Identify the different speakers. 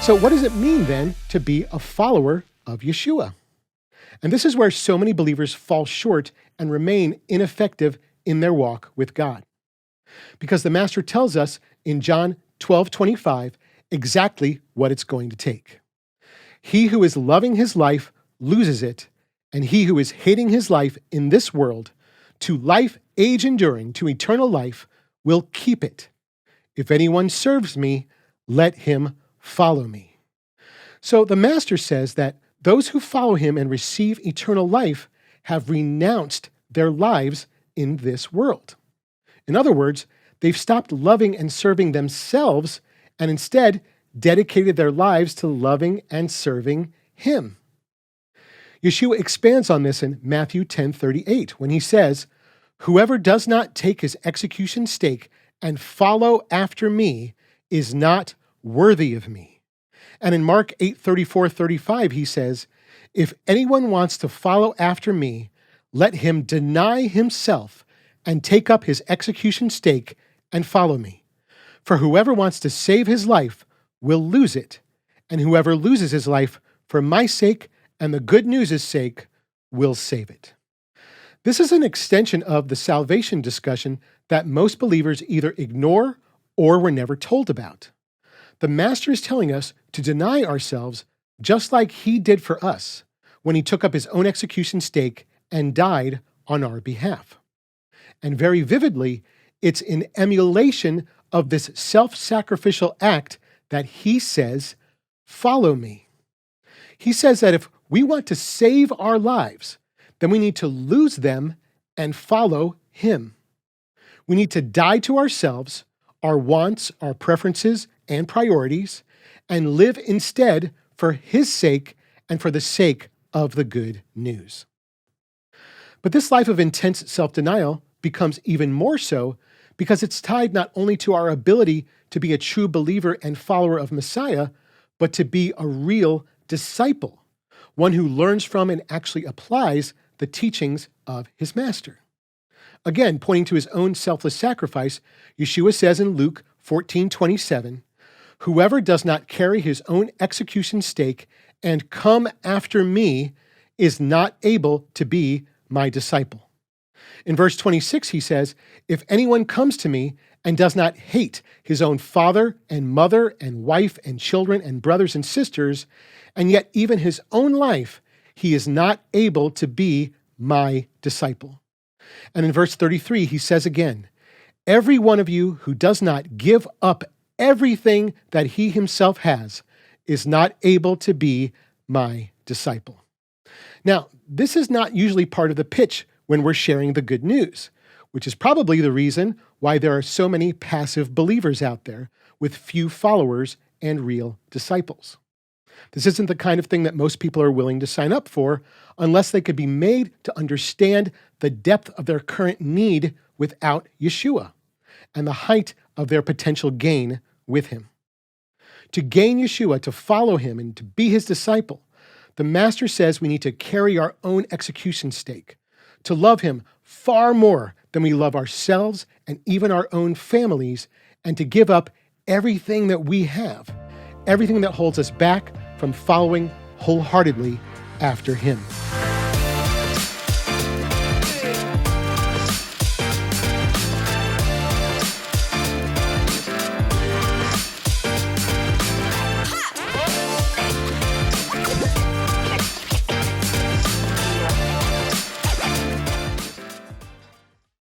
Speaker 1: So what does it mean then to be a follower of Yeshua? And this is where so many believers fall short and remain ineffective in their walk with God. Because the Master tells us in John 12:25 exactly what it's going to take. He who is loving his life loses it, and he who is hating his life in this world, to life age enduring, to eternal life, will keep it. If anyone serves me, let him follow me. So the Master says that those who follow him and receive eternal life have renounced their lives in this world. In other words, they've stopped loving and serving themselves and instead dedicated their lives to loving and serving him. Yeshua expands on this in Matthew 10:38 when he says, "Whoever does not take his execution stake and follow after me is not worthy of me." And in Mark 8:34-35 he says, "If anyone wants to follow after me, let him deny himself and take up his execution stake and follow me. For whoever wants to save his life will lose it, and whoever loses his life for my sake and the good news' sake will save it." This is an extension of the salvation discussion that most believers either ignore or were never told about. The Master is telling us to deny ourselves just like he did for us when he took up his own execution stake and died on our behalf. And very vividly, it's in emulation of this self-sacrificial act that he says, "Follow me." He says that if we want to save our lives, then we need to lose them and follow him. We need to die to ourselves, our wants, our preferences, and priorities, and live instead for his sake and for the sake of the good news. But this life of intense self-denial becomes even more so because it's tied not only to our ability to be a true believer and follower of Messiah, but to be a real disciple, one who learns from and actually applies the teachings of his Master. Again, pointing to his own selfless sacrifice, Yeshua says in Luke 14:27, "Whoever does not carry his own execution stake and come after me is not able to be my disciple." In verse 26, he says, "If anyone comes to me and does not hate his own father and mother and wife and children and brothers and sisters, and yet even his own life, he is not able to be my disciple." And in verse 33, he says again, "Every one of you who does not give up everything that he himself has is not able to be my disciple." Now, this is not usually part of the pitch when we're sharing the good news, which is probably the reason why there are so many passive believers out there with few followers and real disciples. This isn't the kind of thing that most people are willing to sign up for unless they could be made to understand the depth of their current need without Yeshua and the height of their potential gain with him. To gain Yeshua, to follow him, and to be his disciple, the Master says we need to carry our own execution stake, to love him far more than we love ourselves and even our own families, and to give up everything that we have, everything that holds us back from following wholeheartedly after him.